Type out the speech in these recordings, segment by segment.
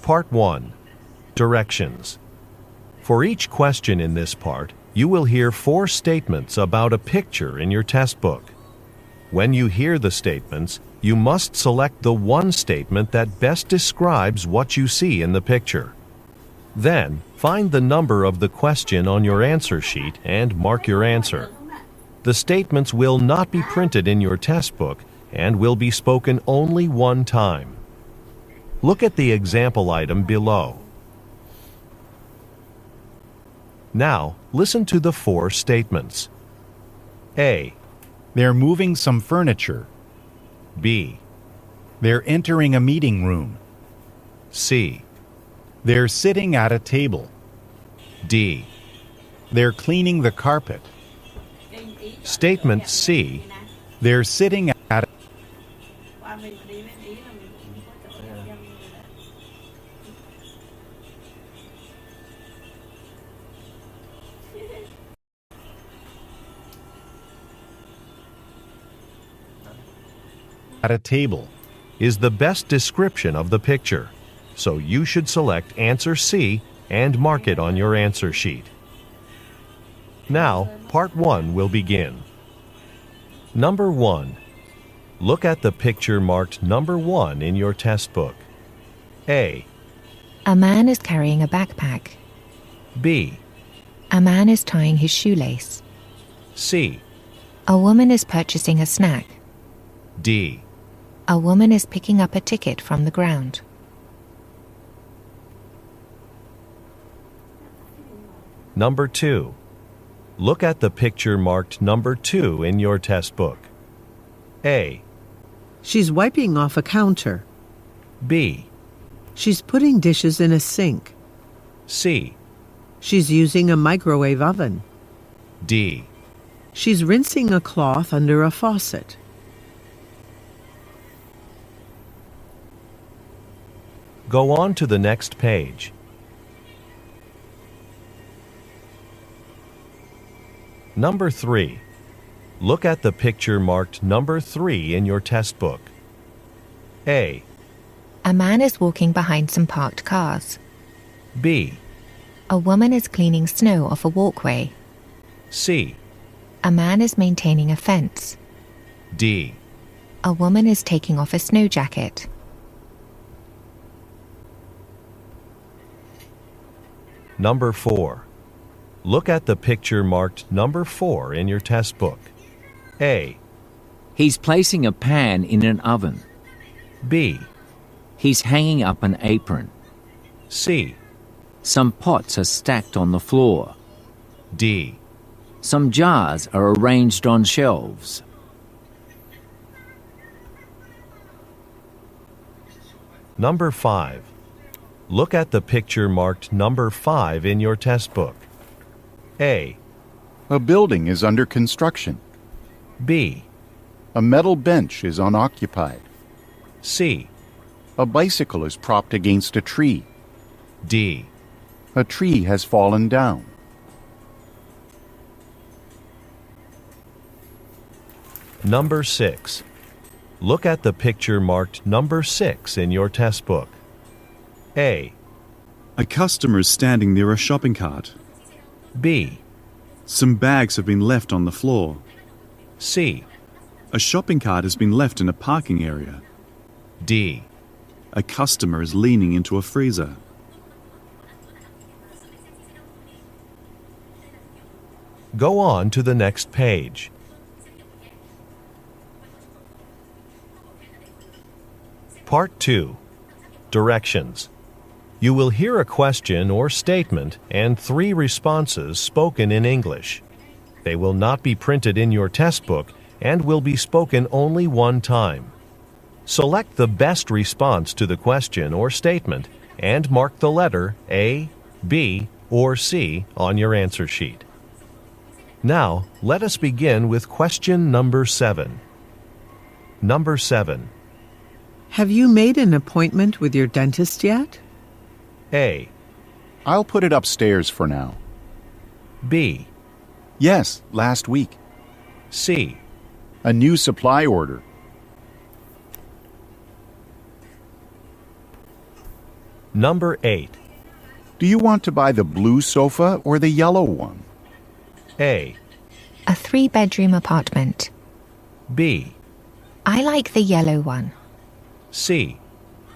Part 1. Directions. For each question in this part, you will hear 4 statements about a picture in your test book. When you hear the statements, you must select the one statement that best describes what you see in the picture. Then, find the number of the question on your answer sheet and mark your answer. The statements will not be printed in your test book and will be spoken only one time. Look at the example item below. Now, listen to the 4 statements. A. They're moving some furniture. B. They're entering a meeting room. C. They're sitting at a table. D. They're cleaning the carpet. Statement C. They're sitting at a table is the best description of the picture, so you should select answer C and mark it on your answer sheet. Now, part 1 will begin. Number 1. Look at the picture marked number 1 in your test book. A. A man is carrying a backpack. B. A man is tying his shoelace. C. A woman is purchasing a snack. D. A woman is picking up a ticket from the ground. Number 2. Look at the picture marked number 2 in your test book. A. She's wiping off a counter. B. She's putting dishes in a sink. C. She's using a microwave oven. D. She's rinsing a cloth under a faucet. Go on to the next page. Number 3. Look at the picture marked number 3 in your test book. A. A man is walking behind some parked cars. B. A woman is cleaning snow off a walkway. C. A man is maintaining a fence. D. A woman is taking off a snow jacket. Number 4. Look at the picture marked number 4 in your test book. A. He's placing a pan in an oven. B. He's hanging up an apron. C. Some pots are stacked on the floor. D. Some jars are arranged on shelves. Number 5. Look at the picture marked number 5 in your test book. A. A building is under construction. B. A metal bench is unoccupied. C. A bicycle is propped against a tree. D. A tree has fallen down. Number 6. Look at the picture marked number 6 in your test book. A. A customer is standing near a shopping cart. B. Some bags have been left on the floor. C. A shopping cart has been left in a parking area. D. A customer is leaning into a freezer. Go on to the next page. Part 2. Directions. You will hear a question or statement and 3 responses spoken in English. They will not be printed in your test book and will be spoken only one time. Select the best response to the question or statement and mark the letter A, B, or C on your answer sheet. Now, let us begin with question number 7. Number 7. Have you made an appointment with your dentist yet? A. I'll put it upstairs for now. B. Yes, last week. C. A new supply order. Number 8. Do you want to buy the blue sofa or the yellow one? A. A 3-bedroom apartment. B. I like the yellow one. C.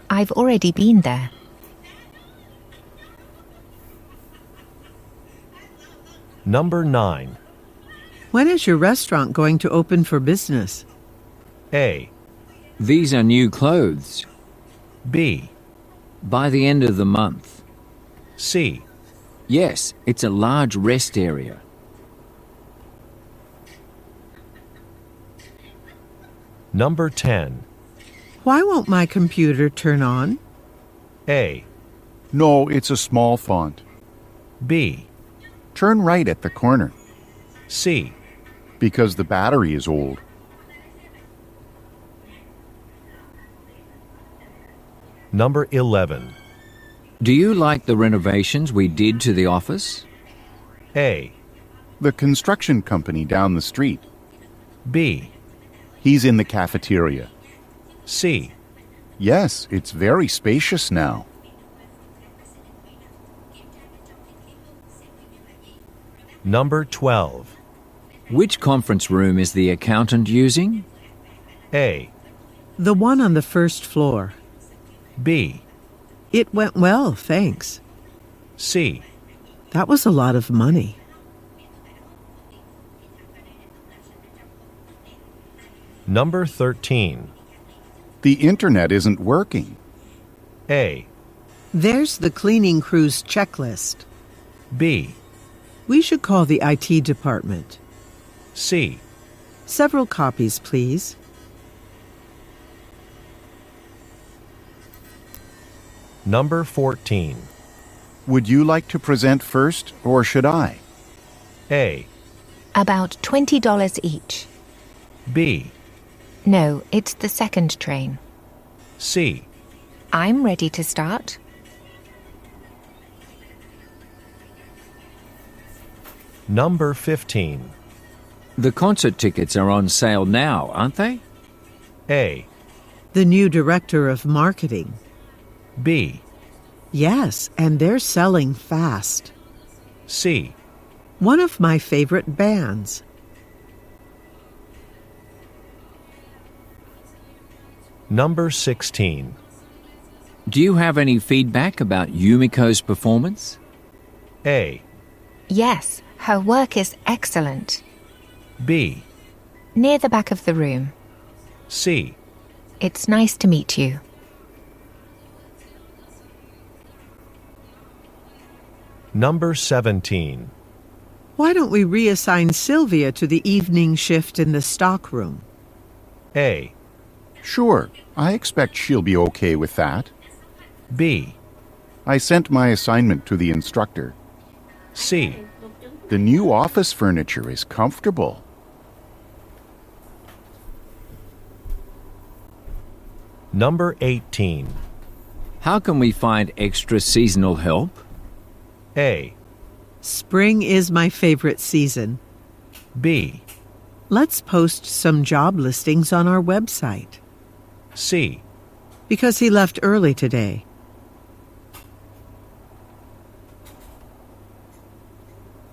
I've already been there. Number 9. When is your restaurant going to open for business? A. These are new clothes. B. By the end of the month. C. Yes, it's a large rest area. Number 10. Why won't my computer turn on? A. No, it's a small font. B. Turn right at the corner. C. Because the battery is old. Number 11. Do you like the renovations we did to the office? A. The construction company down the street. B. He's in the cafeteria. C. Yes, it's very spacious now. Number 12. Which conference room is the accountant using? A. The one on the first floor. B. It went well, thanks. C. That was a lot of money. Number 13. The internet isn't working. A. There's the cleaning crew's checklist. B. We should call the IT department. C. Several copies, please. Number 14. Would you like to present first, or should I? A. About $20 each. B. No, it's the second train. C. I'm ready to start. Number 15. The concert tickets are on sale now, aren't they? A. The new director of marketing. B. Yes, and they're selling fast. C. One of my favorite bands. Number 16. Do you have any feedback about Yumiko's performance? A. Yes, her work is excellent. B. Near the back of the room. C. It's nice to meet you. Number 17. Why don't we reassign Sylvia to the evening shift in the stockroom? A. Sure, I expect she'll be okay with that. B. I sent my assignment to the instructor. C. The new office furniture is comfortable. Number 18. How can we find extra seasonal help? A. Spring is my favorite season. B. Let's post some job listings on our website. C. Because he left early today.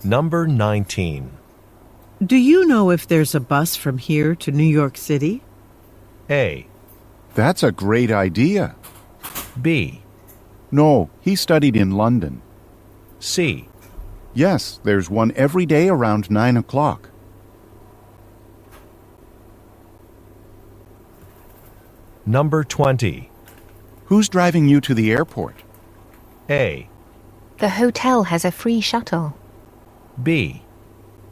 Number 19. Do you know if there's a bus from here to New York City? A. That's a great idea. B. No, he studied in London. C. Yes, there's one every day around 9 o'clock. Number 20. Who's driving you to the airport? A. The hotel has a free shuttle. B.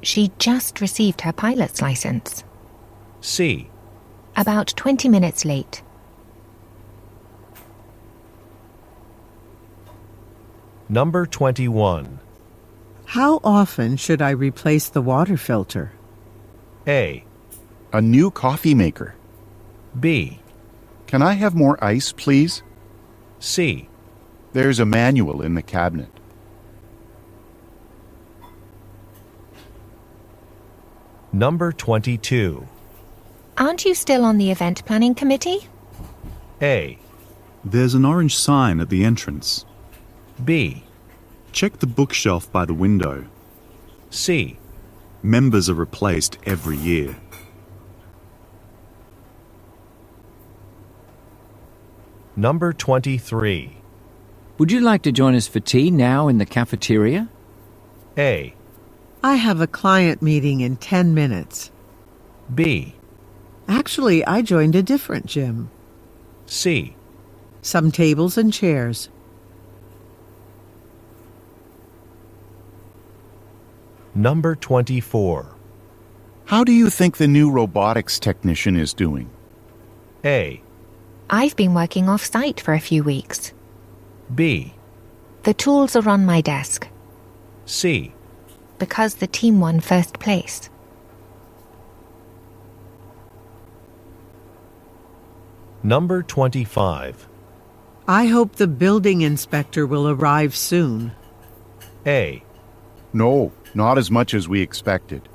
She just received her pilot's license. C. About 20 minutes late. Number 21. How often should I replace the water filter? A. A new coffee maker. B. Can I have more ice, please? C. There's a manual in the cabinet. Number 22. Aren't you still on the event planning committee? A. There's an orange sign at the entrance. B, Check the bookshelf by the window. C, Members are replaced every year. Number 23. Would you like to join us for tea now in the cafeteria? A, I have a client meeting in 10 minutes. B, Actually, I joined a different gym. C, Some tables and chairs. Number 24. How do you think the new robotics technician is doing? A, I've been working off-site for a few weeks. B, The tools are on my desk C, because the team won first place. Number 25. I hope the building inspector will arrive soon. A, No, not as much as we expected.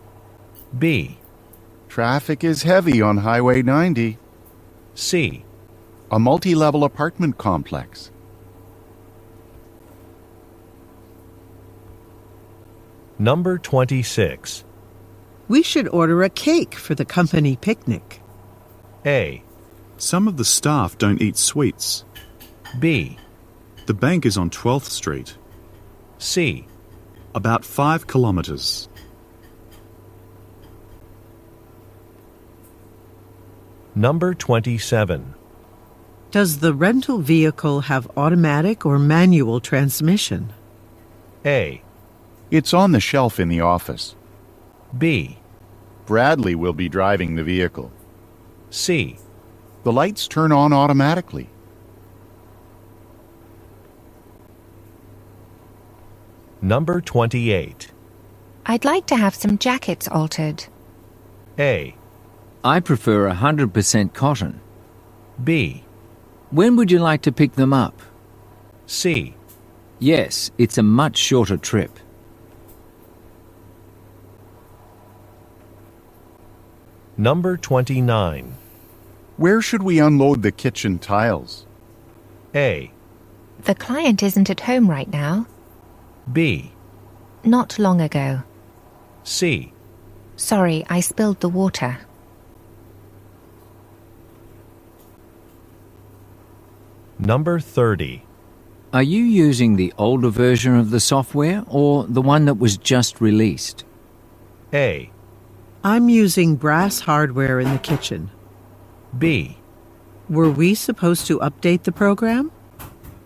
B, Traffic is heavy on Highway 90. C, A multi-level apartment complex. Number 26. We should order a cake for the company picnic. A, Some of the staff don't eat sweets. B, The bank is on 12th Street. C, About 5 kilometers. Number 27. Does the rental vehicle have automatic or manual transmission? A, It's on the shelf in the office. B, Bradley will be driving the vehicle. C, The lights turn on automatically. Number 28. I'd like to have some jackets altered. A, I prefer 100% cotton. B, When would you like to pick them up? C, Yes, it's a much shorter trip. Number 29. Where should we unload the kitchen tiles? A, The client isn't at home right now. B, Not long ago. C, Sorry, I spilled the water. Number 30. Are you using the older version of the software or the one that was just released? A, I'm using brass hardware in the kitchen. B, Were we supposed to update the program?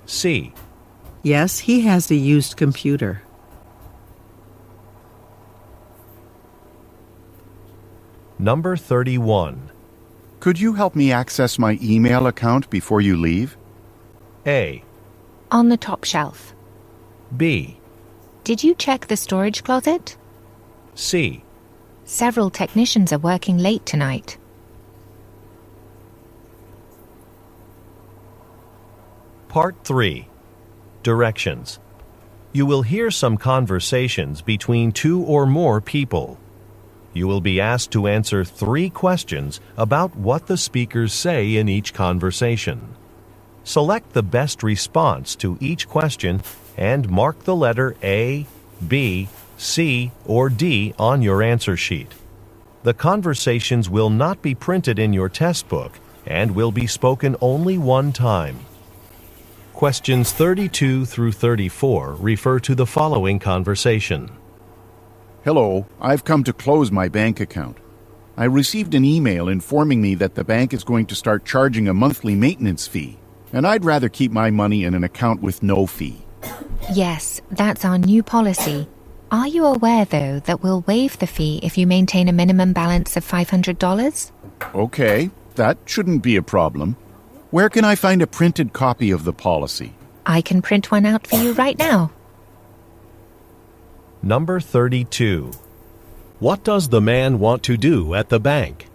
C, Yes, he has a used computer. Number 31. Could you help me access my email account before you leave? A, On the top shelf. B, Did you check the storage closet? C, Several technicians are working late tonight. Part 3. Directions. You will hear some conversations between two or more people. You will be asked to answer 3 questions about what the speakers say in each conversation. Select the best response to each question and mark the letter A, B, C, or D on your answer sheet. The conversations will not be printed in your test book and will be spoken only one time. Questions 32 through 34 refer to the following conversation. Hello, I've come to close my bank account. I received an email informing me that the bank is going to start charging a monthly maintenance fee, and I'd rather keep my money in an account with no fee. Yes, that's our new policy. Are you aware, though, that we'll waive the fee if you maintain a minimum balance of $500? Okay, that shouldn't be a problem. Where can I find a printed copy of the policy? I can print one out for you right now. Number 32. What does the man want to do at the bank?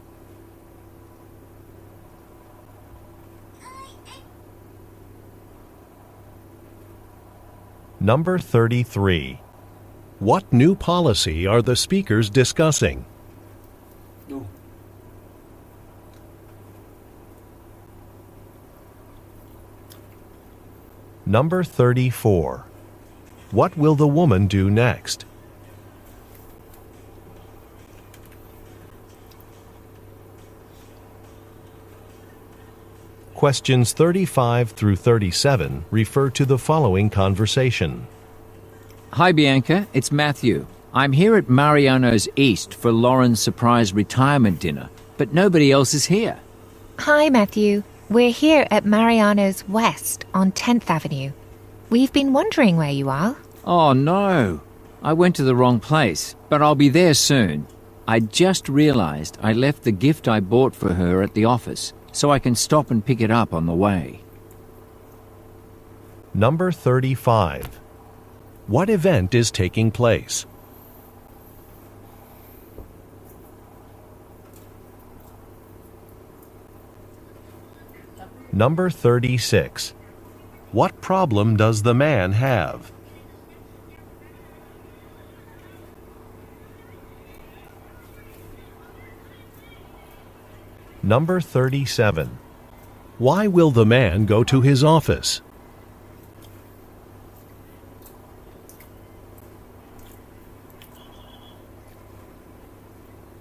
Number 33. What new policy are the speakers discussing? Number 34. What will the woman do next? Questions 35 through 37 refer to the following conversation. Hi, Bianca. It's Matthew. I'm here at Mariano's East for Lauren's surprise retirement dinner, but nobody else is here. Hi, Matthew. We're here at Mariano's West on 10th Avenue. We've been wondering where you are. Oh, no. I went to the wrong place, but I'll be there soon. I just realized I left the gift I bought for her at the office, so I can stop and pick it up on the way. Number 35. What event is taking place? Number 36. What problem does the man have? Number 37. Why will the man go to his office?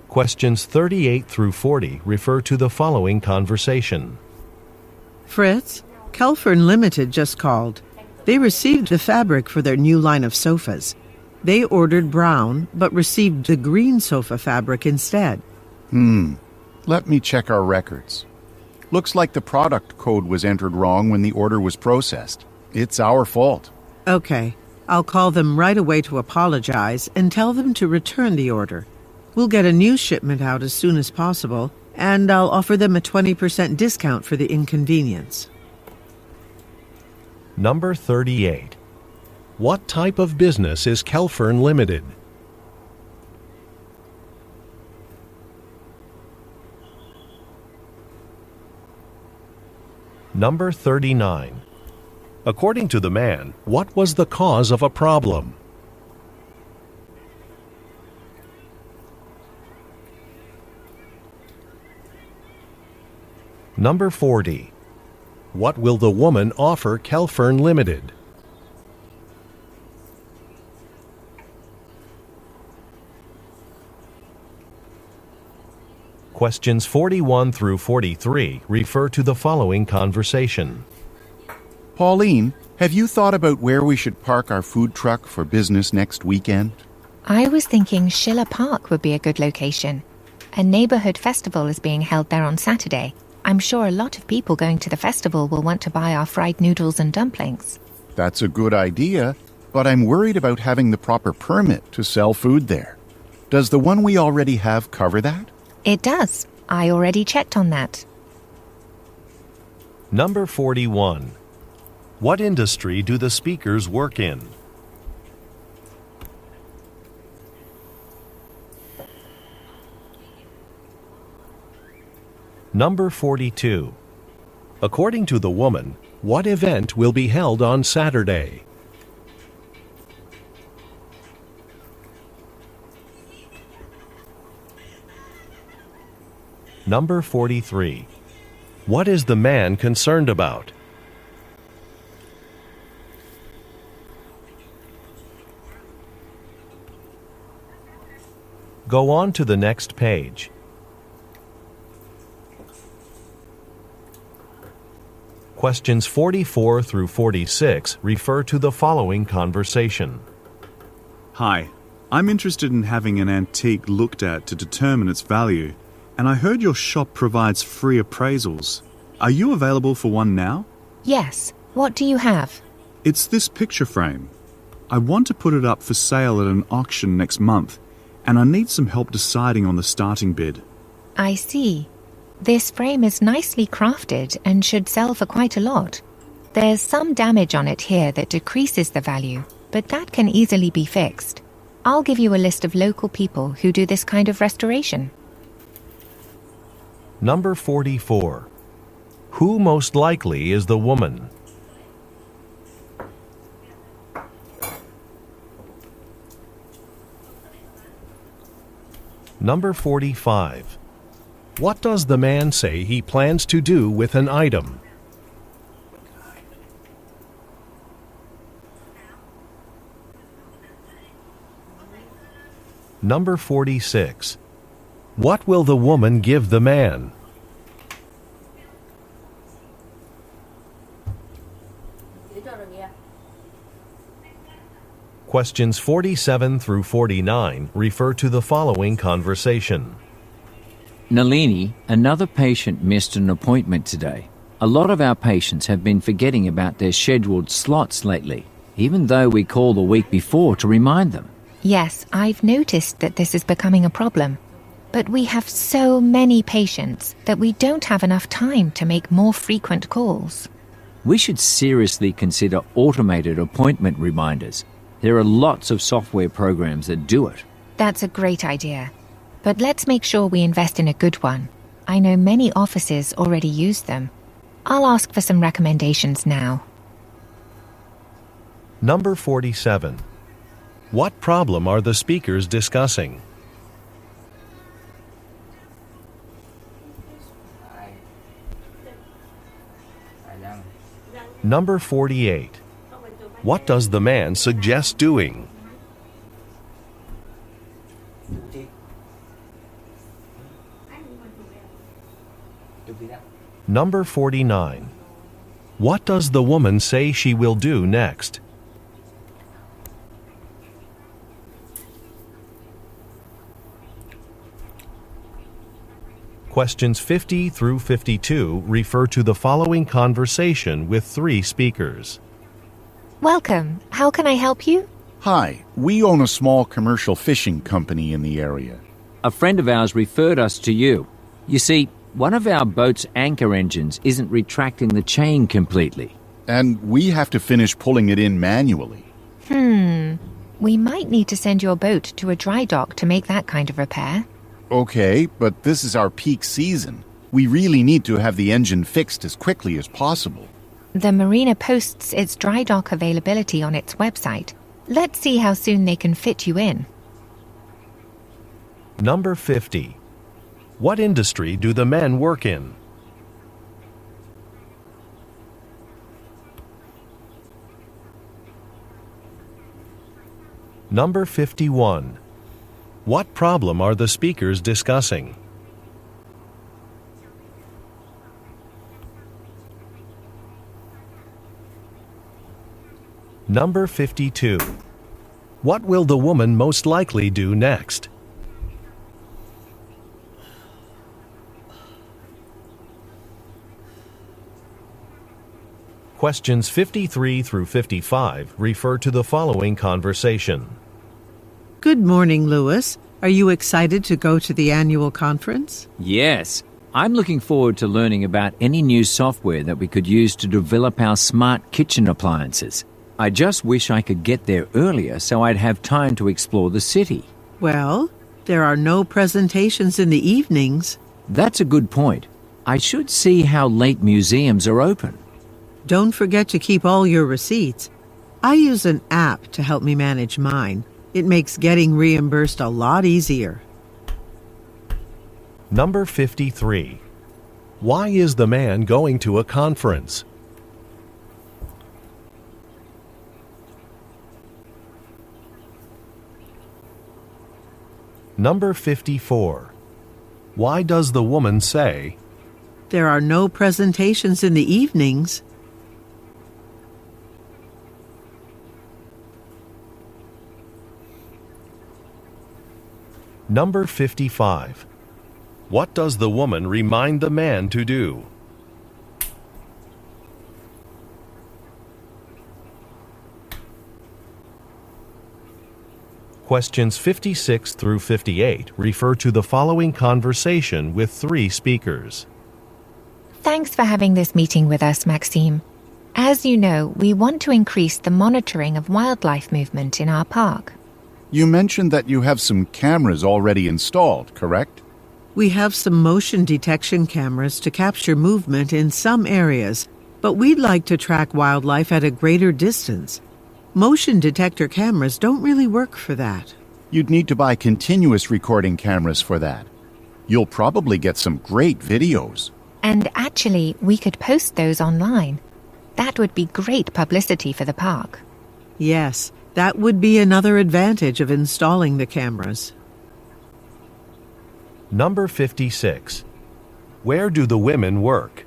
Questions 38 through 40 refer to the following conversation. Fritz, Kelfern Limited just called. They received the fabric for their new line of sofas. They ordered brown, but received the green sofa fabric instead. Let me check our records. Looks like the product code was entered wrong when the order was processed. It's our fault. Okay, I'll call them right away to apologize and tell them to return the order. We'll get a new shipment out as soon as possible, and I'll offer them a 20% discount for the inconvenience. Number 38. What type of business is Kelfern Limited? Number 39. According to the man, what was the cause of a problem? Number 40. What will the woman offer Kelfern Limited? Questions 41 through 43 refer to the following conversation. Pauline, have you thought about where we should park our food truck for business next weekend? I was thinking Schiller Park would be a good location. A neighborhood festival is being held there on Saturday. I'm sure a lot of people going to the festival will want to buy our fried noodles and dumplings. That's a good idea, but I'm worried about having the proper permit to sell food there. Does the one we already have cover that? It does. I already checked on that. Number 41. What industry do the speakers work in? Number 42. According to the woman, what event will be held on Saturday? Number 43. What is the man concerned about? Go on to the next page. Questions 44 through 46 refer to the following conversation. Hi, I'm interested in having an antique looked at to determine its value, and I heard your shop provides free appraisals. Are you available for one now? Yes. What do you have? It's this picture frame. I want to put it up for sale at an auction next month, and I need some help deciding on the starting bid. I see. This frame is nicely crafted and should sell for quite a lot. There's some damage on it here that decreases the value, but that can easily be fixed. I'll give you a list of local people who do this kind of restoration. Number 44. Who most likely is the woman? Number 45. What does the man say he plans to do with an item? Number 46. What will the woman give the man? Questions 47 through 49 refer to the following conversation. Nalini, another patient missed an appointment today. A lot of our patients have been forgetting about their scheduled slots lately, even though we call the week before to remind them. Yes, I've noticed that this is becoming a problem. But we have so many patients that we don't have enough time to make more frequent calls. We should seriously consider automated appointment reminders. There are lots of software programs that do it. That's a great idea. But let's make sure we invest in a good one. I know many offices already use them. I'll ask for some recommendations now. Number 47. What problem are the speakers discussing? Number 48. What does the man suggest doing? Number 49. What does the woman say she will do next? Questions 50 through 52 refer to the following conversation with 3 speakers. Welcome. How can I help you? Hi, we own a small commercial fishing company in the area. A friend of ours referred us to you. You see, one of our boat's anchor engines isn't retracting the chain completely. And we have to finish pulling it in manually. We might need to send your boat to a dry dock to make that kind of repair. Okay, but this is our peak season. We really need to have the engine fixed as quickly as possible. The marina posts its dry dock availability on its website. Let's see how soon they can fit you in. Number 50. What industry do the men work in? Number 51. What problem are the speakers discussing? Number 52. What will the woman most likely do next? Questions 53 through 55 refer to the following conversation. Good morning, Louis. Are you excited to go to the annual conference? Yes, I'm looking forward to learning about any new software that we could use to develop our smart kitchen appliances. I just wish I could get there earlier so I'd have time to explore the city. Well, there are no presentations in the evenings. That's a good point. I should see how late museums are open. Don't forget to keep all your receipts. I use an app to help me manage mine. It makes getting reimbursed a lot easier. Number 53. Why is the man going to a conference? Number 54. Why does the woman say, There are no presentations in the evenings? Number 55. What does the woman remind the man to do? Questions 56 through 58 refer to the following conversation with 3 speakers. Thanks for having this meeting with us, Maxime. As you know, we want to increase the monitoring of wildlife movement in our park. You mentioned that you have some cameras already installed, correct? We have some motion detection cameras to capture movement in some areas, but we'd like to track wildlife at a greater distance. Motion detector cameras don't really work for that. You'd need to buy continuous recording cameras for that. You'll probably get some great videos. And actually, we could post those online. That would be great publicity for the park. Yes, that would be another advantage of installing the cameras. Number 56. Where do the women work?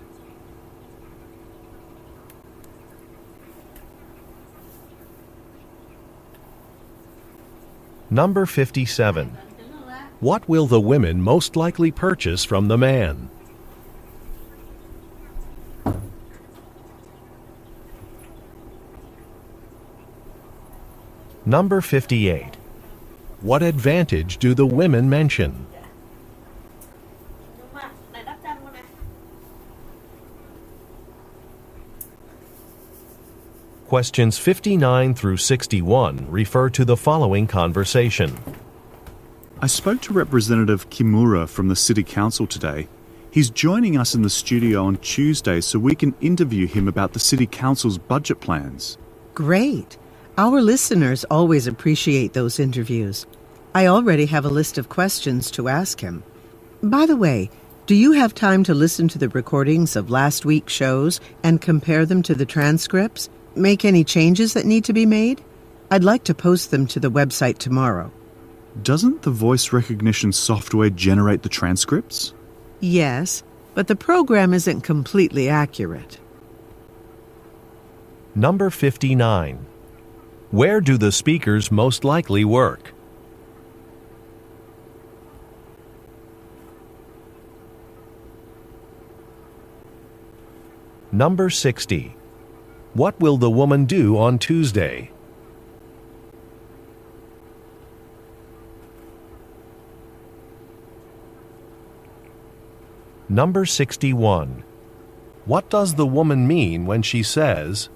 Number 57. What will the women most likely purchase from the man? Number 58. What advantage do the women mention? Questions 59 through 61 refer to the following conversation. I spoke to Representative Kimura from the City Council today. He's joining us in the studio on Tuesday so we can interview him about the City Council's budget plans. Great. Our listeners always appreciate those interviews. I already have a list of questions to ask him. By the way, do you have time to listen to the recordings of last week's shows and compare them to the transcripts? Make any changes that need to be made? I'd like to post them to the website tomorrow. Doesn't the voice recognition software generate the transcripts? Yes, but the program isn't completely accurate. Number 59. Where do the speakers most likely work? Number 60. What will the woman do on Tuesday? Number 61. What does the woman mean when she says,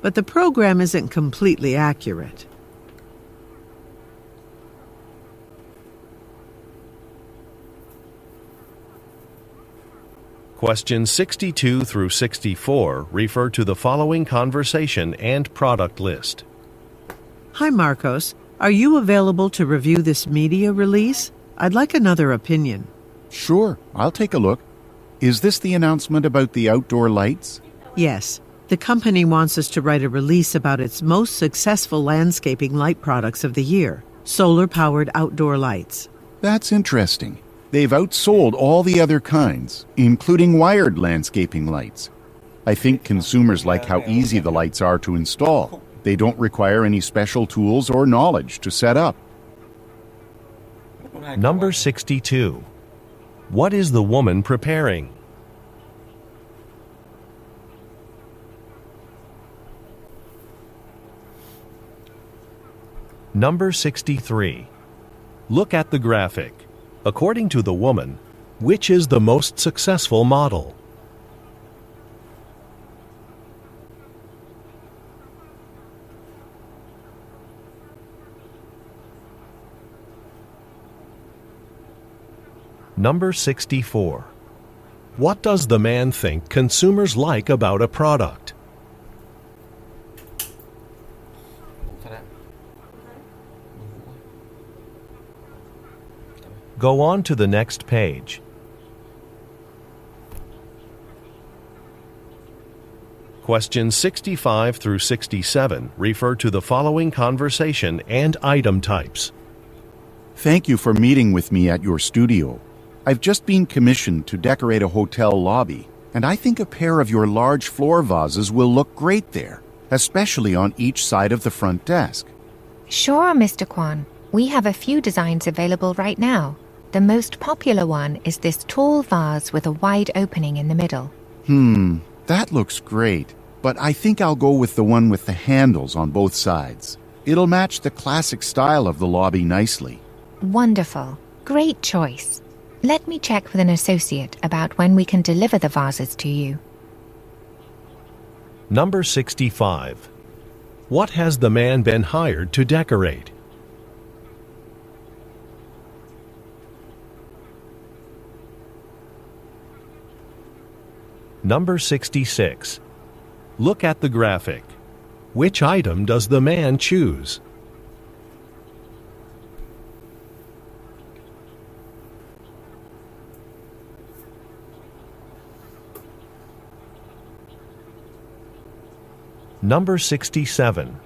But the program isn't completely accurate. Questions 62 through 64 refer to the following conversation and product list. Hi, Marcos. Are you available to review this media release? I'd like another opinion. Sure, I'll take a look. Is this the announcement about the outdoor lights? Yes. The company wants us to write a release about its most successful landscaping light products of the year, solar-powered outdoor lights. That's interesting. They've outsold all the other kinds, including wired landscaping lights. I think consumers like how easy the lights are to install. They don't require any special tools or knowledge to set up. Number 62. What is the woman preparing? Number 63. Look at the graphic. According to the woman, which is the most successful model? Number 64. What does the man think consumers like about a product? Go on to the next page. Questions 65 through 67 refer to the following conversation and item types. Thank you for meeting with me at your studio. I've just been commissioned to decorate a hotel lobby, and I think a pair of your large floor vases will look great there, especially on each side of the front desk. Sure, Mr. Kwan. We have a few designs available right now. The most popular one is this tall vase with a wide opening in the middle. That looks great, but I think I'll go with the one with the handles on both sides. It'll match the classic style of the lobby nicely. Wonderful. Great choice. Let me check with an associate about when we can deliver the vases to you. Number 65. What has the man been hired to decorate? Number 66. Look at the graphic. Which item does the man choose? Number 67.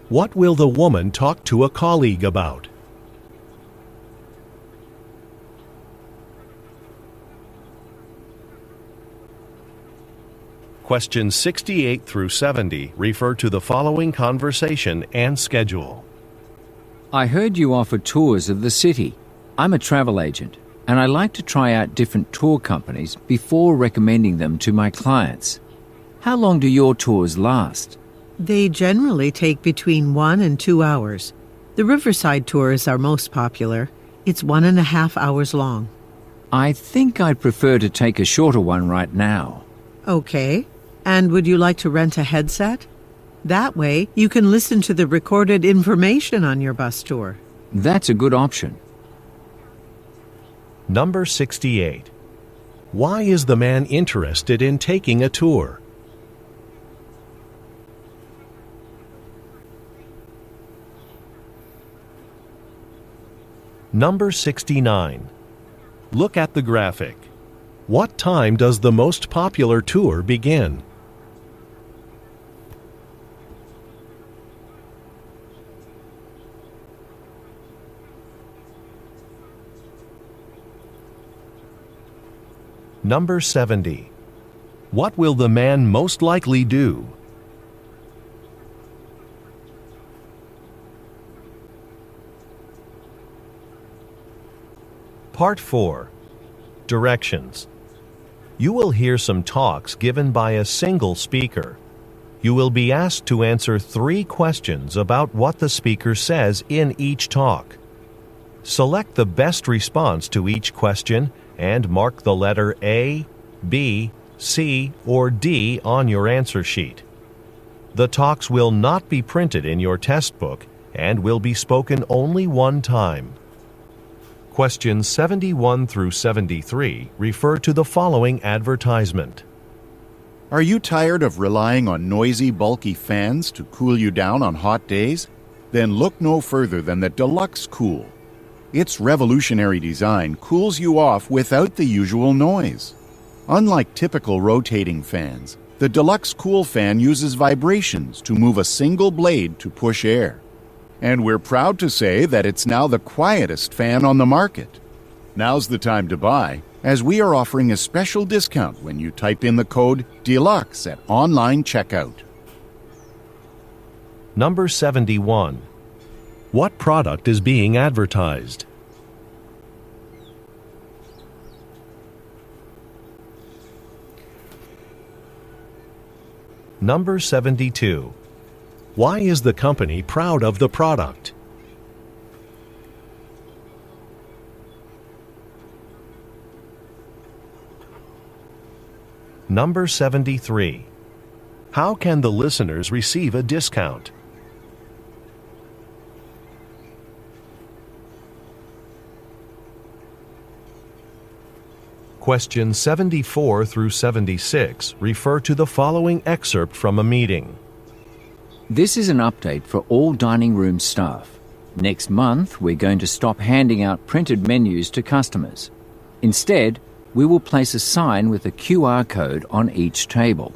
What will the woman talk to a colleague about? Questions 68 through 70 refer to the following conversation and schedule. I heard you offer tours of the city. I'm a travel agent, and I like to try out different tour companies before recommending them to my clients. How long do your tours last? They generally take between 1 and 2 hours. The Riverside tour is our most popular. It's 1.5 hours long. I think I'd prefer to take a shorter one right now. Okay. And would you like to rent a headset? That way, you can listen to the recorded information on your bus tour. That's a good option. Number 68. Why is the man interested in taking a tour? Number 69. Look at the graphic. What time does the most popular tour begin? Number 70. What will the man most likely do? Part 4. Directions. You will hear some talks given by a single speaker. You will be asked to answer 3 questions about what the speaker says in each talk. Select the best response to each question and mark the letter A, B, C, or D on your answer sheet. The talks will not be printed in your test book and will be spoken only one time. Questions 71 through 73 refer to the following advertisement. Are you tired of relying on noisy, bulky fans to cool you down on hot days? Then look no further than the Deluxe Cool. Its revolutionary design cools you off without the usual noise. Unlike typical rotating fans, the Deluxe Cool fan uses vibrations to move a single blade to push air. And we're proud to say that it's now the quietest fan on the market. Now's the time to buy, as we are offering a special discount when you type in the code DELUXE at online checkout. Number 71. What product is being advertised? Number 72. Why is the company proud of the product? Number 73. How can the listeners receive a discount? Questions 74 through 76 refer to the following excerpt from a meeting. This is an update for all dining room staff. Next month, we're going to stop handing out printed menus to customers. Instead, we will place a sign with a QR code on each table.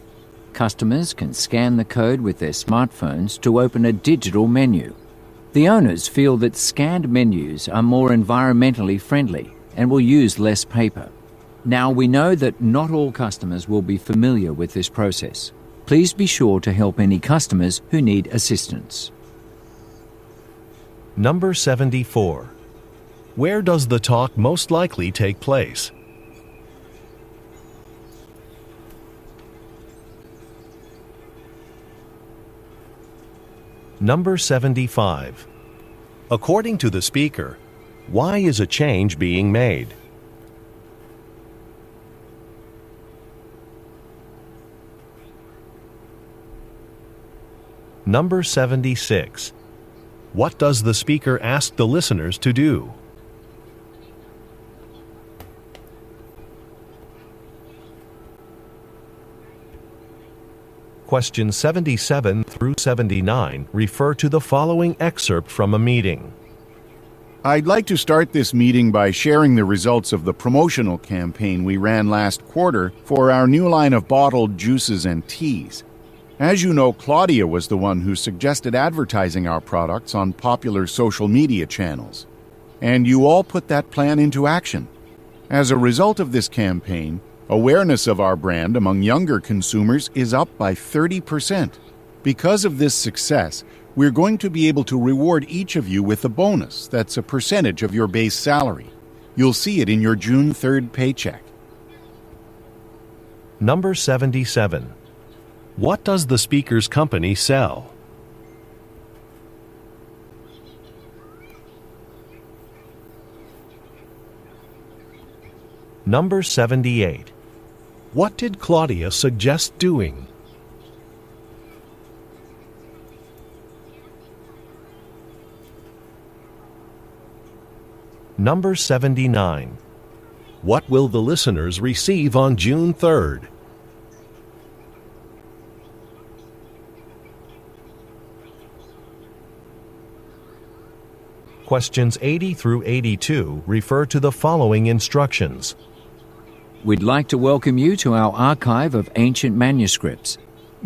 Customers can scan the code with their smartphones to open a digital menu. The owners feel that scanned menus are more environmentally friendly and will use less paper. Now, we know that not all customers will be familiar with this process. Please be sure to help any customers who need assistance. Number 74. Where does the talk most likely take place? Number 75. According to the speaker, why is a change being made? Number 76. What does the speaker ask the listeners to do? Questions 77 through 79 refer to the following excerpt from a meeting. I'd like to start this meeting by sharing the results of the promotional campaign we ran last quarter for our new line of bottled juices and teas. As you know, Claudia was the one who suggested advertising our products on popular social media channels. And you all put that plan into action. As a result of this campaign, Awareness of our brand among younger consumers is up by 30%. Because of this success, we're going to be able to reward each of you with a bonus that's a percentage of your base salary. You'll see it in your June 3rd paycheck. Number 77. What does the speaker's company sell? Number 78. What did Claudia suggest doing? Number 79. What will the listeners receive on June 3rd? Questions 80 through 82 refer to the following instructions. We'd like to welcome you to our archive of ancient manuscripts.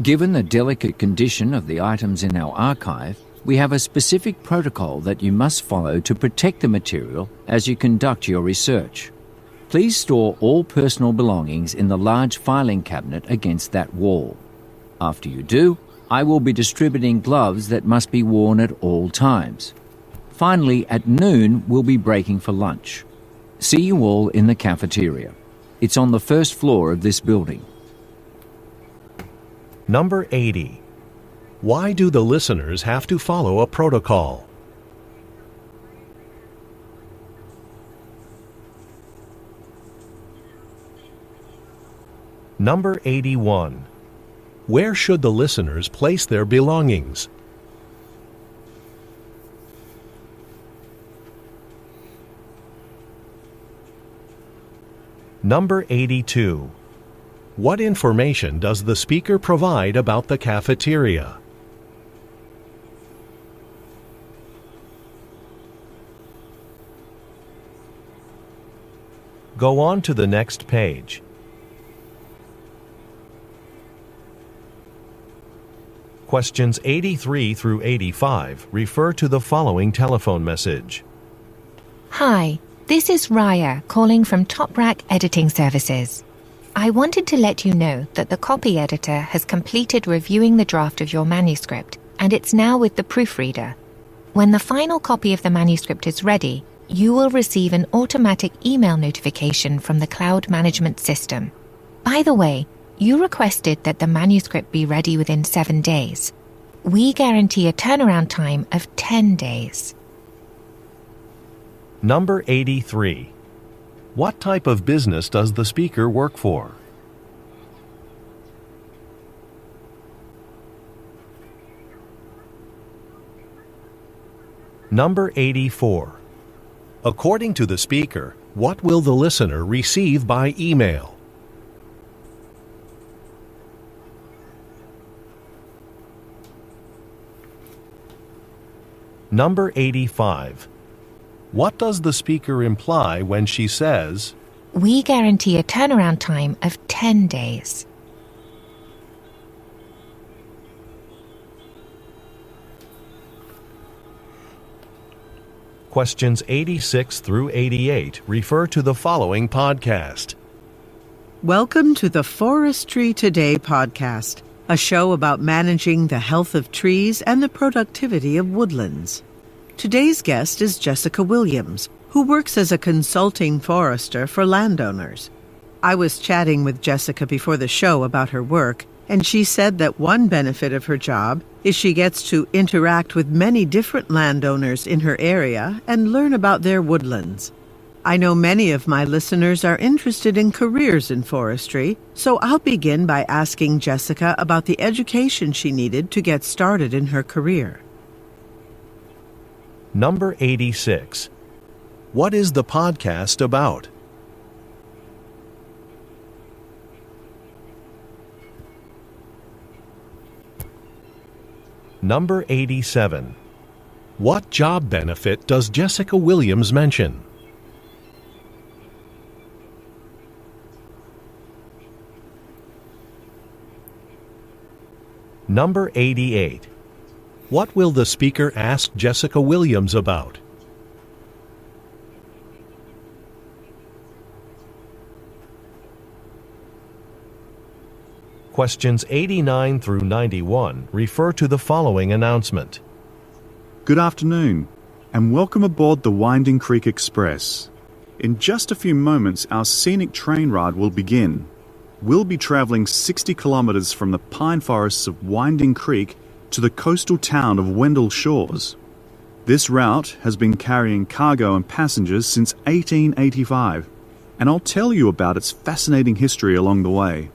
Given the delicate condition of the items in our archive, we have a specific protocol that you must follow to protect the material as you conduct your research. Please store all personal belongings in the large filing cabinet against that wall. After you do, I will be distributing gloves that must be worn at all times. Finally, at noon, we'll be breaking for lunch. See you all in the cafeteria. It's on the first floor of this building. Number 80. Why do the listeners have to follow a protocol? Number 81. Where should the listeners place their belongings? Number 82. What information does the speaker provide about the cafeteria? Go on to the next page. Questions 83 through 85 refer to the following telephone message. Hi, this is Raya calling from Top Rack Editing Services. I wanted to let you know that the copy editor has completed reviewing the draft of your manuscript, and it's now with the proofreader. When the final copy of the manuscript is ready, you will receive an automatic email notification from the cloud management system. By the way, you requested that the manuscript be ready within 7 days. We guarantee a turnaround time of 10 days. Number 83. What type of business does the speaker work for? Number 84. According to the speaker, what will the listener receive by email? Number 85. What does the speaker imply when she says, We guarantee a turnaround time of 10 days. Questions 86 through 88 refer to the following podcast. Welcome to the Forestry Today podcast, a show about managing the health of trees and the productivity of woodlands. Today's guest is Jessica Williams, who works as a consulting forester for landowners. I was chatting with Jessica before the show about her work, and she said that one benefit of her job is she gets to interact with many different landowners in her area and learn about their woodlands. I know many of my listeners are interested in careers in forestry, so I'll begin by asking Jessica about the education she needed to get started in her career. Number 86. What is the podcast about? Number 87. What job benefit does Jessica Williams mention? Number 88. What will the speaker ask Jessica Williams about? Questions 89 through 91 refer to the following announcement. Good afternoon, and welcome aboard the Winding Creek Express. In just a few moments, our scenic train ride will begin. We'll be travelling 60 kilometres from the pine forests of Winding Creek to the coastal town of Wendell Shores. This route has been carrying cargo and passengers since 1885, and I'll tell you about its fascinating history along the way.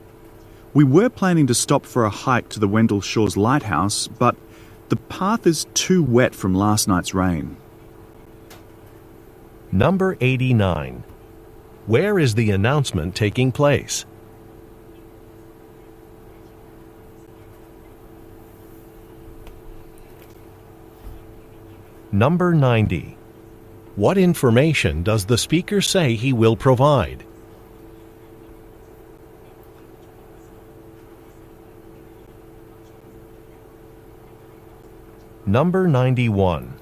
We were planning to stop for a hike to the Wendell Shores Lighthouse, but the path is too wet from last night's rain. Number 89. Where is the announcement taking place? Number 90. What information does the speaker say he will provide? Number 91.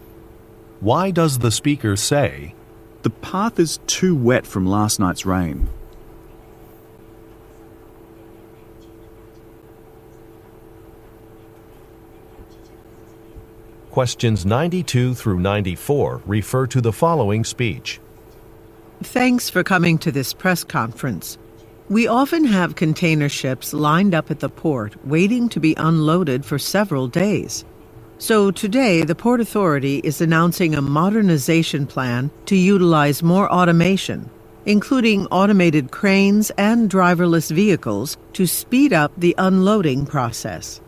Why does the speaker say, The path is too wet from last night's rain? Questions 92 through 94 refer to the following speech. Thanks for coming to this press conference. We often have container ships lined up at the port waiting to be unloaded for several days. So today, the Port Authority is announcing a modernization plan to utilize more automation, including automated cranes and driverless vehicles to speed up the unloading process.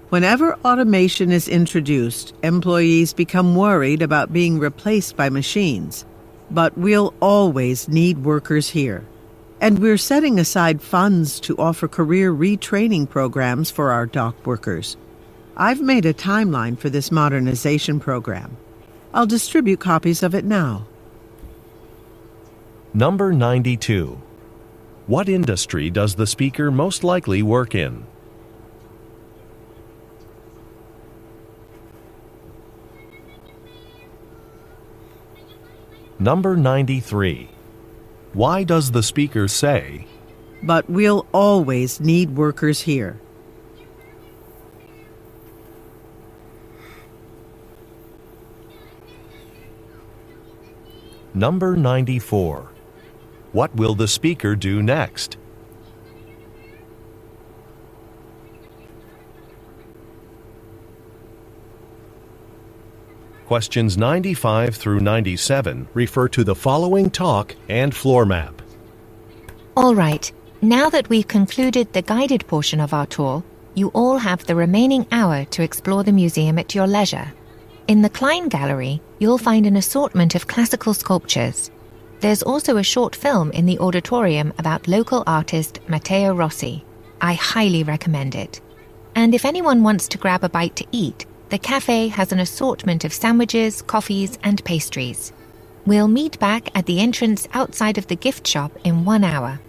Whenever automation is introduced, employees become worried about being replaced by machines. But we'll always need workers here. And we're setting aside funds to offer career retraining programs for our dock workers. I've made a timeline for this modernization program. I'll distribute copies of it now. Number 92. What industry does the speaker most likely work in? Number 93. Why does the speaker say, But we'll always need workers here? Number 94. What will the speaker do next? Questions 95 through 97 refer to the following talk and floor map. All right, now that we've concluded the guided portion of our tour, you all have the remaining hour to explore the museum at your leisure. In the Klein Gallery, you'll find an assortment of classical sculptures. There's also a short film in the auditorium about local artist Matteo Rossi. I highly recommend it. And if anyone wants to grab a bite to eat, the cafe has an assortment of sandwiches, coffees, and pastries. We'll meet back at the entrance outside of the gift shop in 1 hour.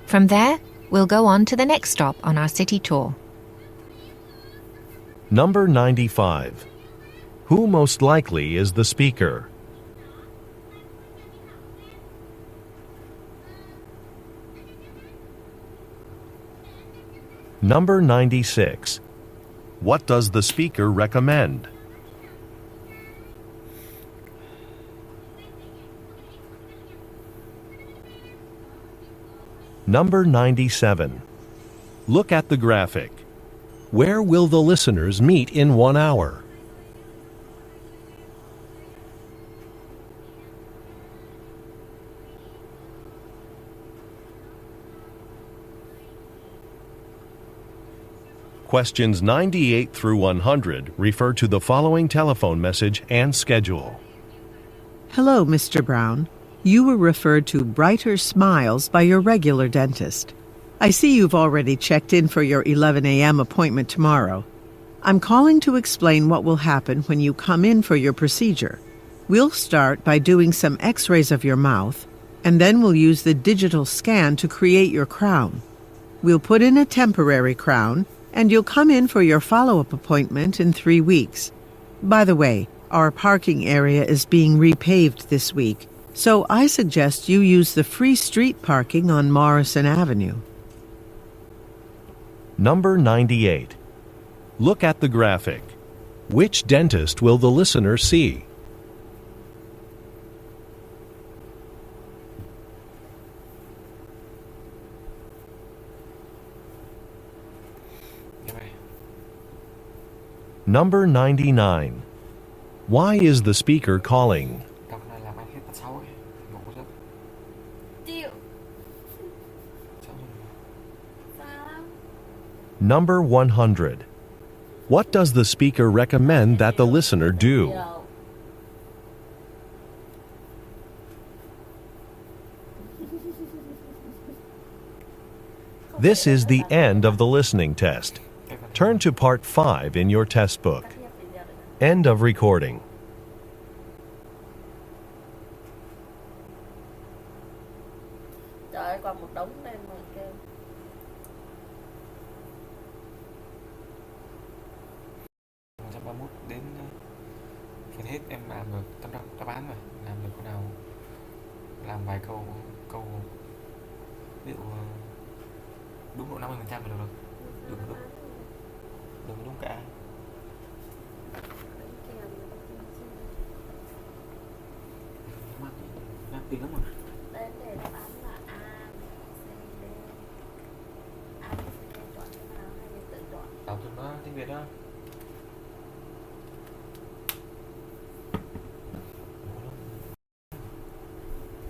From there, we'll go on to the next stop on our city tour. Number 95. Who most likely is the speaker? Number 96. What does the speaker recommend? Number 97. Look at the graphic. Where will the listeners meet in 1 hour? Questions 98 through 100 refer to the following telephone message and schedule. Hello, Mr. Brown. You were referred to Brighter Smiles by your regular dentist. I see you've already checked in for your 11 a.m. appointment tomorrow. I'm calling to explain what will happen when you come in for your procedure. We'll start by doing some x-rays of your mouth, and then we'll use the digital scan to create your crown. We'll put in a temporary crown, and you'll come in for your follow-up appointment in 3 weeks. By the way, our parking area is being repaved this week, so I suggest you use the free street parking on Morrison Avenue. Number 98. Look at the graphic. Which dentist will the listener see? Number 99. Why is the speaker calling? Câu này là máy hết tật xấu ấy. Ngủ giấc. Chịu. Sao Sao? Number 100. What does the speaker recommend that the listener do? Điều. This is the end of the listening test. Turn to part 5 in your test book. End of recording. Trời ơi, còn một đống đây mà kêu. đến phần hết em làm được đáp án rồi, làm được câu nào làm vài câu ví dụ đúng độ 50% là được rồi, đừng đúng cả. Mắc tiền lắm rồi. Đây để đáp án là A, C, D. A, B, C, D chọn cái nào hay mình tự chọn? Đọc cho nó tiếng Việt đó.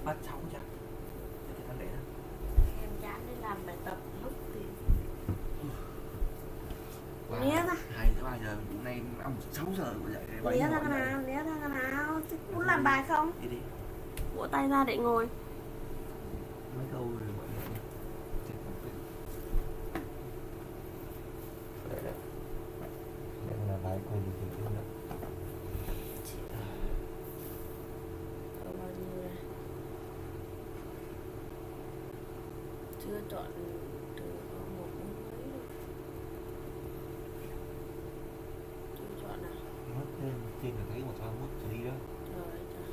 Bắt cháu chắc để con để đó. Em chán đi làm bài tập lúc thì né ra. 2 tới 3 giờ, nay ông 6 giờ rồi dậy. Né ra cái nào, né ra cái nào. Chứ muốn làm bài không? Đi đi. Vỗ tay ra để ngồi. Mấy câu rồi vậy. Để làm bài coi gì thì nữa. Câu bao nhiêu này? Chưa chọn từ có 1 đến mấy đâu. Chưa chọn nào. Mất trên là thấy 121 trở đi đó. Trời ơi trời.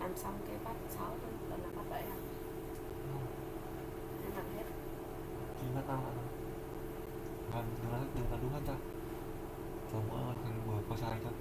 làm xong cái bắt 6 thôi, tuần là bắt 7 à? Hay làm hết? Chỉ bắt nào là đừng là đúng hơn ta. Semua akan berpasangan.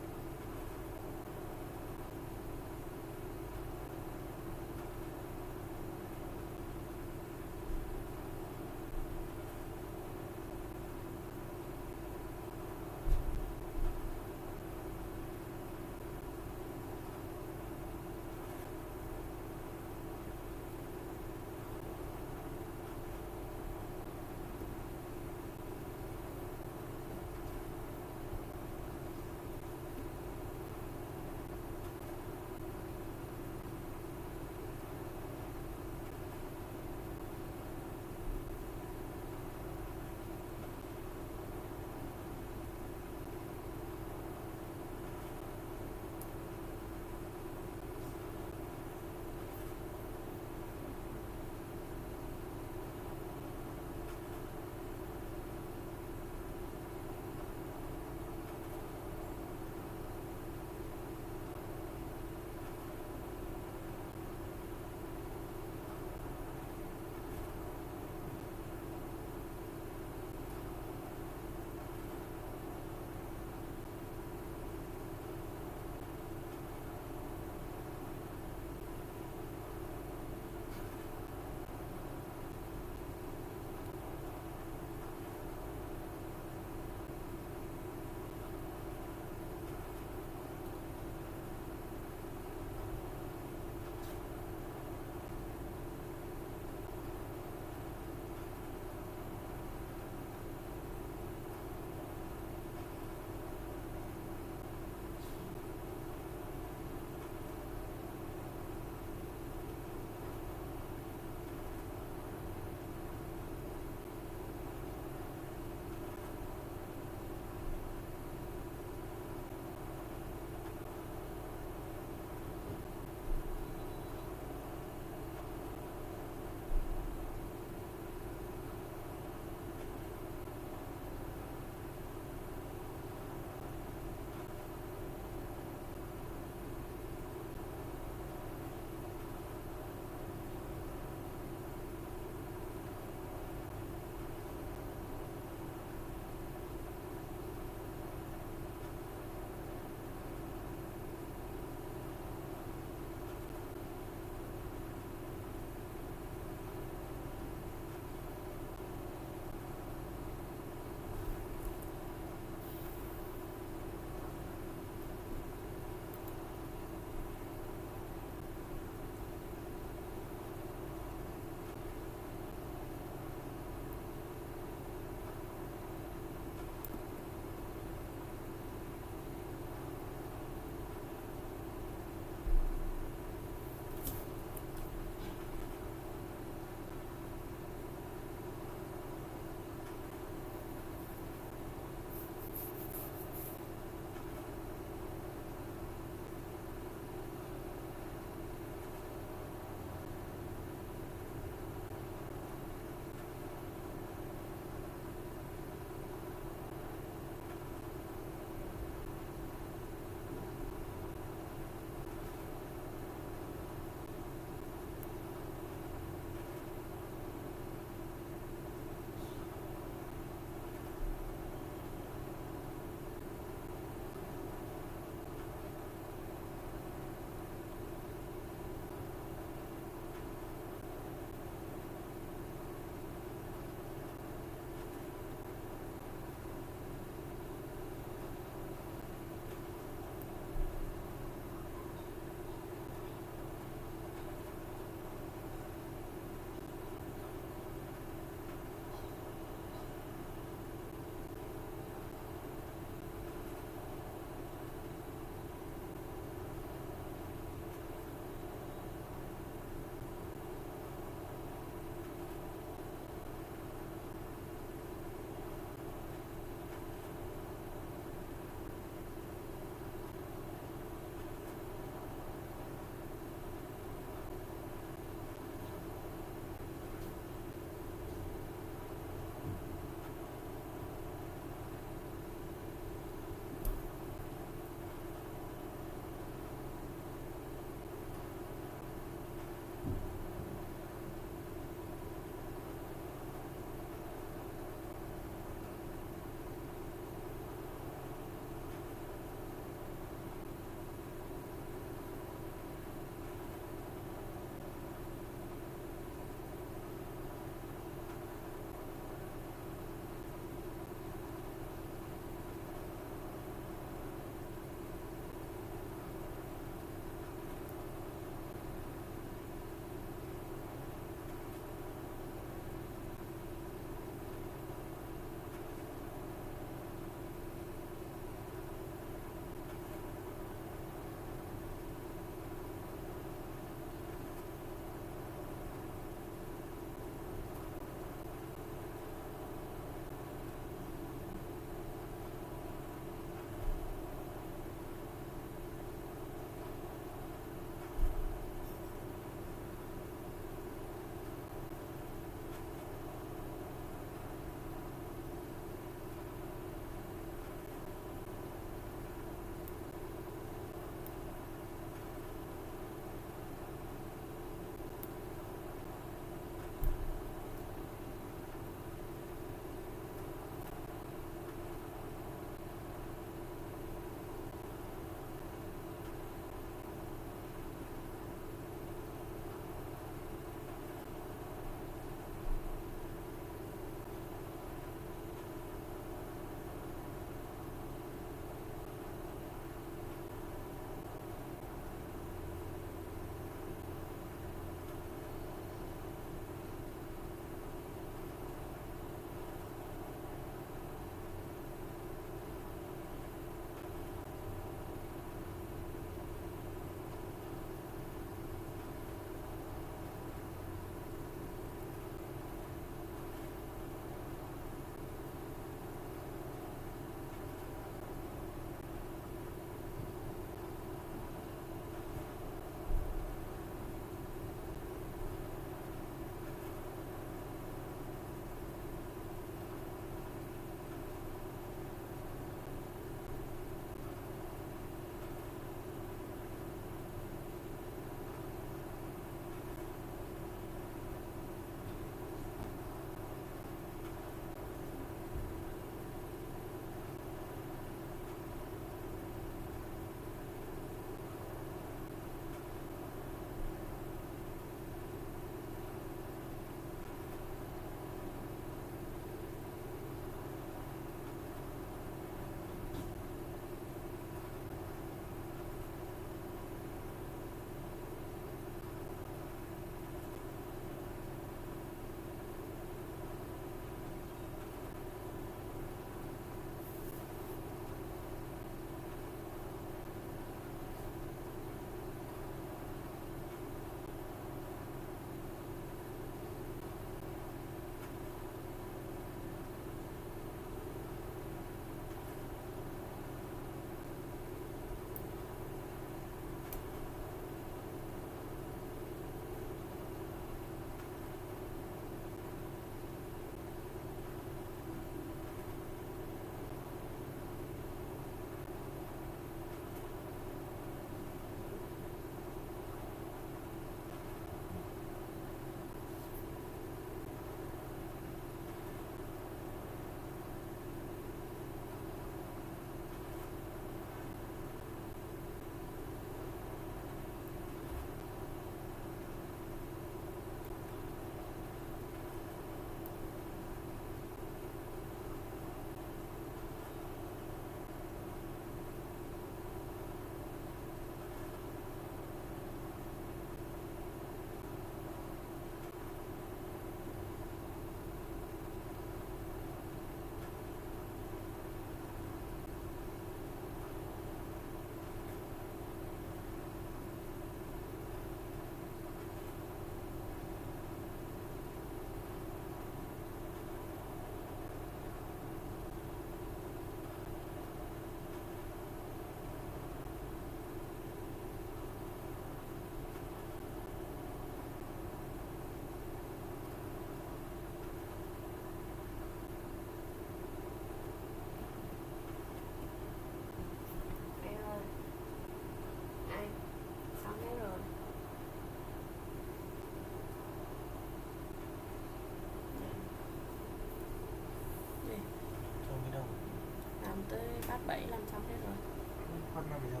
thì sao?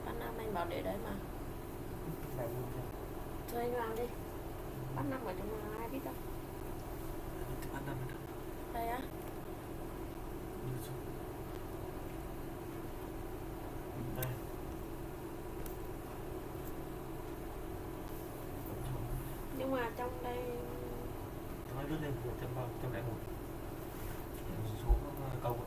Ban Nam anh bảo để đấy mà. Để luôn cho. Cho anh vào đi. Ban Nam ở trong nào ai biết đâu. Ban Nam nữa. Đây á. Đây. Nhưng mà trong đây Nó lướt lên vừa trong đại một. Xuống câu.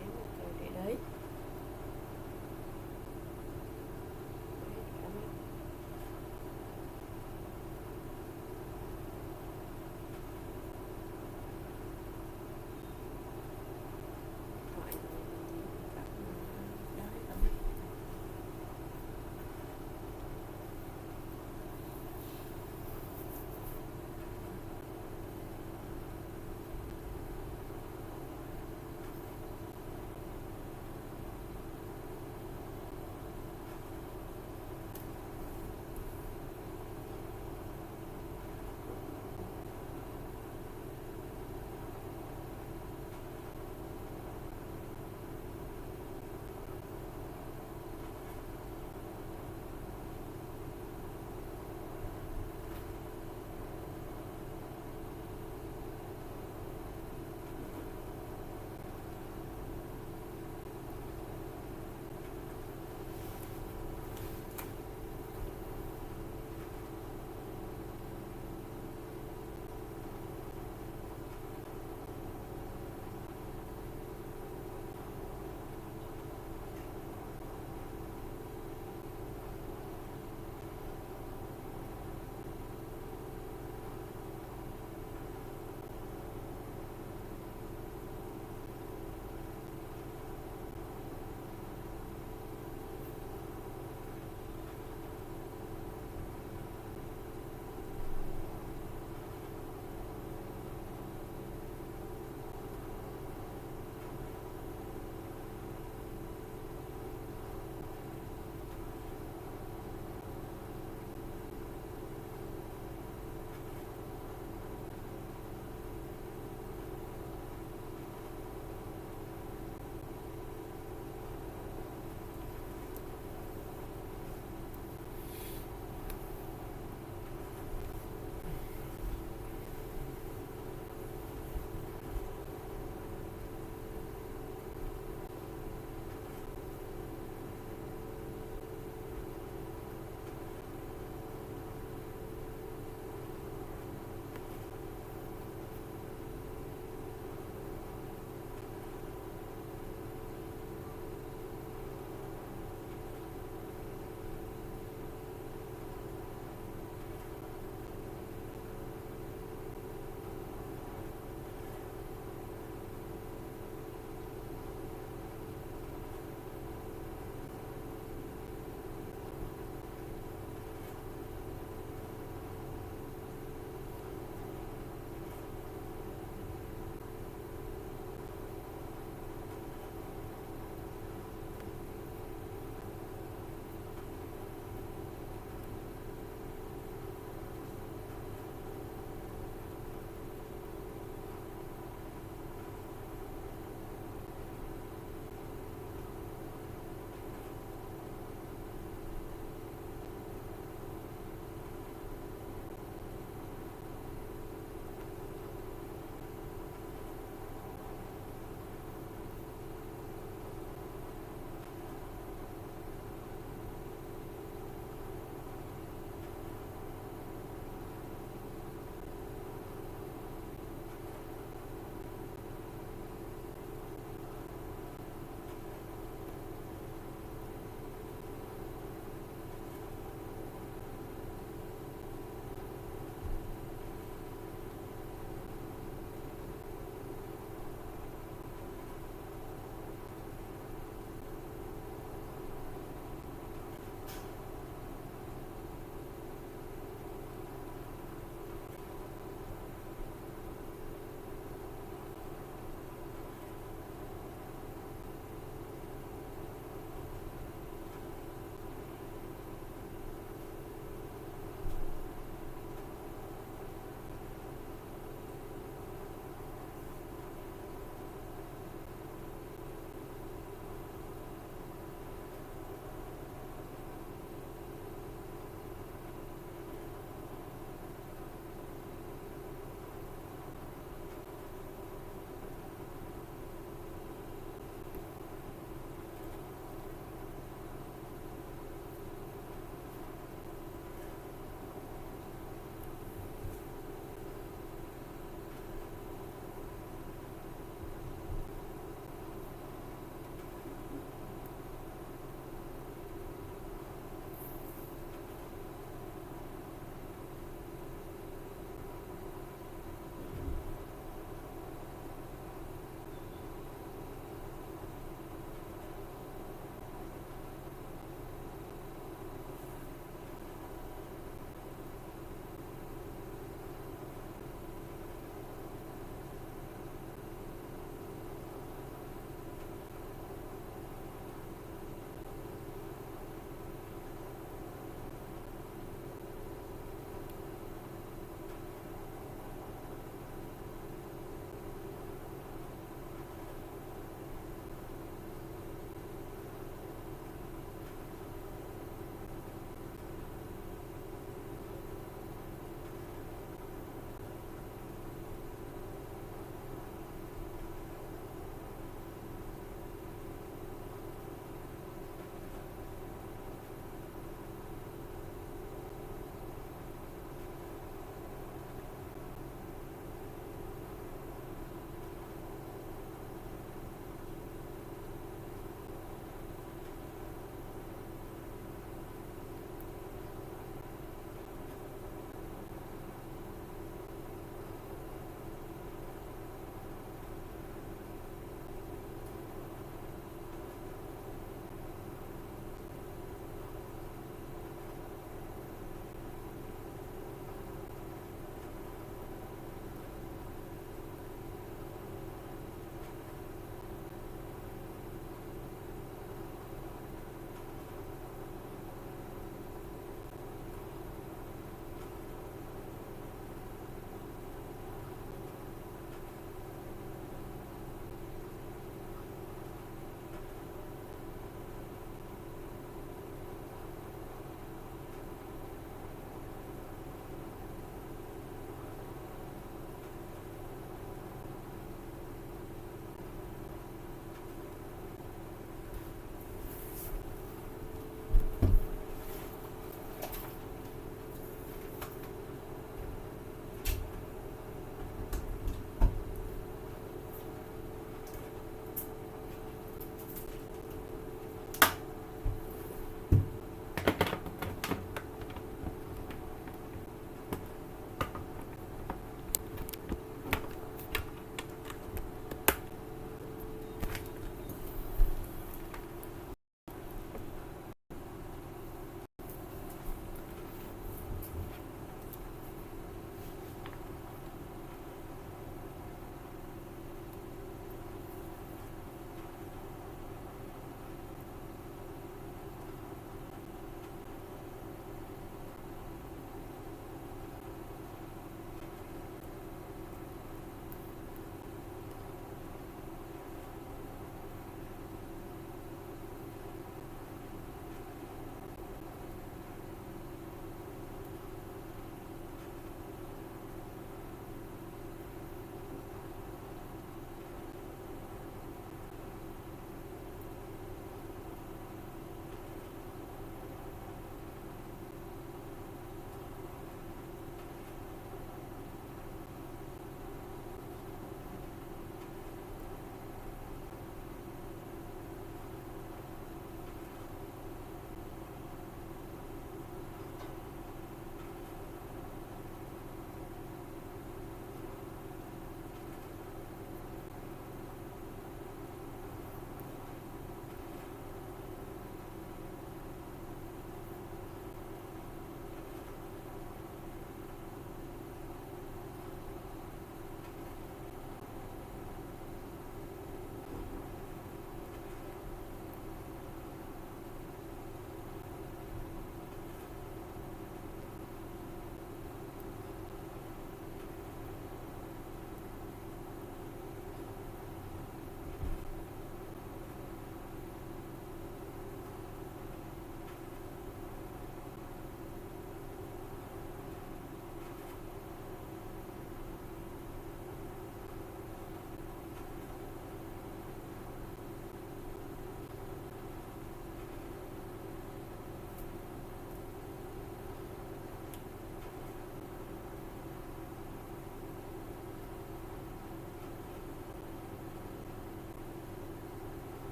thế một cái để đấy. Gọi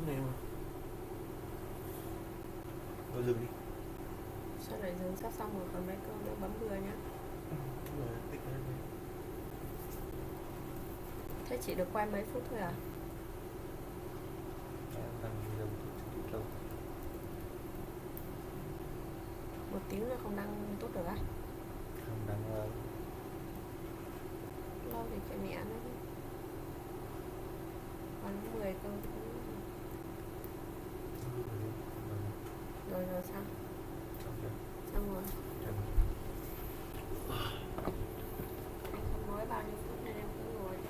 này mà. Thôi dừng đi. Sao lại dừng, sắp xong rồi, còn mấy câu nữa bấm vừa nhá. Đúng rồi, tích lên đây. Thế chị được quay mấy phút thôi à? Em đang video chút lâu. 1 tiếng nữa không đăng tốt được á? Không đang lâu. Lâu thì phải mẹ nữa chứ. Còn 10 câu rồi sao? Xong rồi. Anh không nói bao nhiêu phút nên em cũng ngồi cho.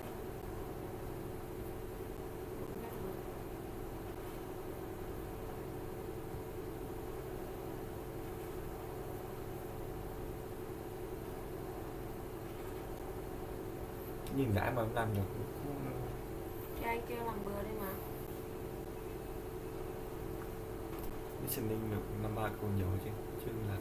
Nhìn rãi mà không làm được. Thì anh kêu làm bừa đi mà. Listening được 5-3 câu nhiều chứ. Chứ là